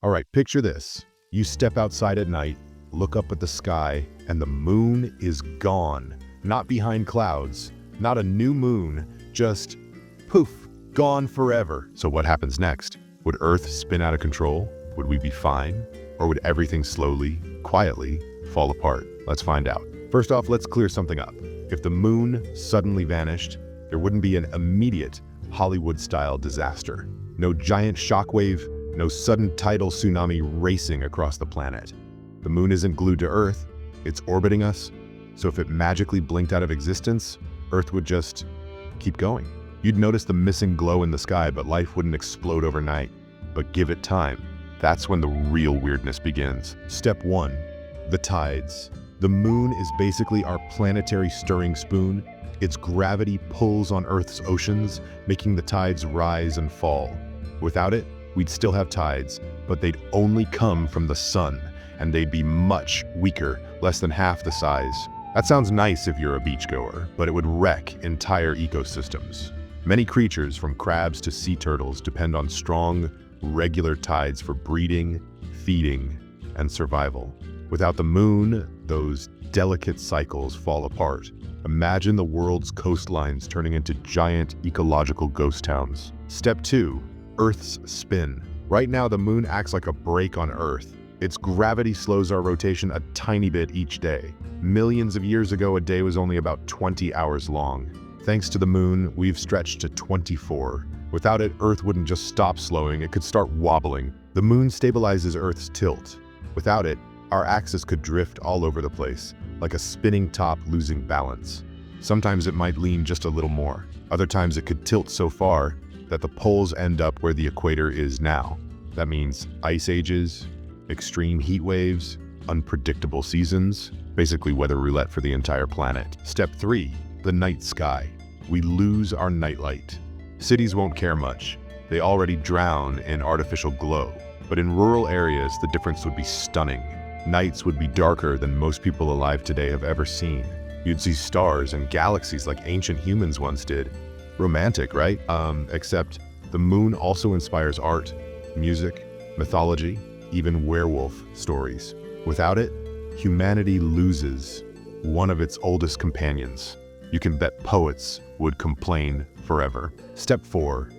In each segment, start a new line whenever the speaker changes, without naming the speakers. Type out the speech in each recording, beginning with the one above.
All right, picture this. You step outside at night, look up at the sky, and the moon is gone. Not behind clouds, not a new moon, just poof, gone forever. So what happens next? Would Earth spin out of control? Would we be fine? Or would everything slowly, quietly fall apart? Let's find out. First off, let's clear something up. If the moon suddenly vanished, there wouldn't be an immediate Hollywood-style disaster. No giant shockwave, no sudden tidal tsunami racing across the planet. The moon isn't glued to Earth, it's orbiting us, so if it magically blinked out of existence, Earth would just keep going. You'd notice the missing glow in the sky, but life wouldn't explode overnight. But give it time. That's when the real weirdness begins. Step 1. The tides. The moon is basically our planetary stirring spoon. Its gravity pulls on Earth's oceans, making the tides rise and fall. Without it, we'd still have tides, but they'd only come from the sun, and they'd be much weaker, less than half the size. That sounds nice if you're a beachgoer, but it would wreck entire ecosystems. Many creatures, from crabs to sea turtles, depend on strong, regular tides for breeding, feeding, and survival. Without the moon, those delicate cycles fall apart. Imagine the world's coastlines turning into giant ecological ghost towns. Step 2. Earth's spin. Right now, the moon acts like a brake on Earth. Its gravity slows our rotation a tiny bit each day. Millions of years ago, a day was only about 20 hours long. Thanks to the moon, we've stretched to 24. Without it, Earth wouldn't just stop slowing, it could start wobbling. The moon stabilizes Earth's tilt. Without it, our axis could drift all over the place, like a spinning top losing balance. Sometimes it might lean just a little more. Other times it could tilt so far that the poles end up where the equator is now. That means ice ages, extreme heat waves, unpredictable seasons, basically weather roulette for the entire planet. Step 3. The night sky. We lose our nightlight. Cities won't care much. They already drown in artificial glow. But in rural areas, the difference would be stunning. Nights would be darker than most people alive today have ever seen. You'd see stars and galaxies like ancient humans once did. Romantic, right? Except the moon also inspires art, music, mythology, even werewolf stories. Without it, humanity loses one of its oldest companions. You can bet poets would complain forever. Step 4.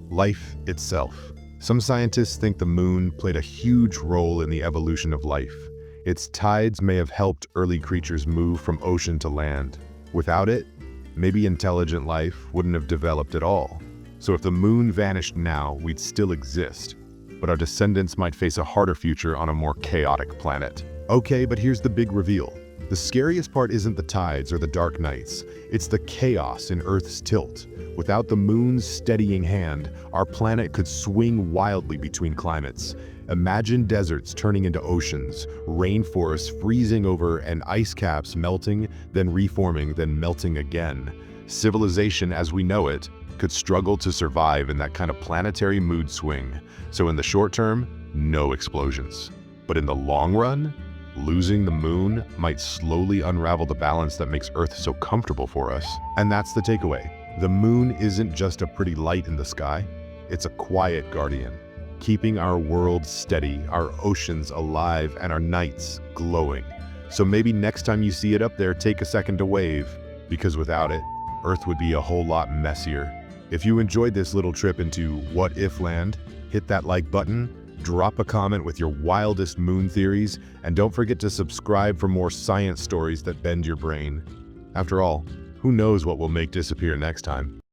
Life itself. Some scientists think the moon played a huge role in the evolution of life. Its tides may have helped early creatures move from ocean to land. Without it, maybe intelligent life wouldn't have developed at all. So if the moon vanished now, we'd still exist, but our descendants might face a harder future on a more chaotic planet. Okay, but here's the big reveal. The scariest part isn't the tides or the dark nights, it's the chaos in Earth's tilt. Without the moon's steadying hand, our planet could swing wildly between climates. Imagine deserts turning into oceans, rainforests freezing over and ice caps melting, then reforming, then melting again. Civilization as we know it could struggle to survive in that kind of planetary mood swing. So in the short term, no explosions. But in the long run, losing the moon might slowly unravel the balance that makes Earth so comfortable for us. And that's the takeaway. The moon isn't just a pretty light in the sky, it's a quiet guardian, keeping our world steady, our oceans alive, and our nights glowing. So maybe next time you see it up there, take a second to wave, because without it, Earth would be a whole lot messier. If you enjoyed this little trip into What If Land, hit that like button, drop a comment with your wildest moon theories, and don't forget to subscribe for more science stories that bend your brain. After all, who knows what we'll make disappear next time?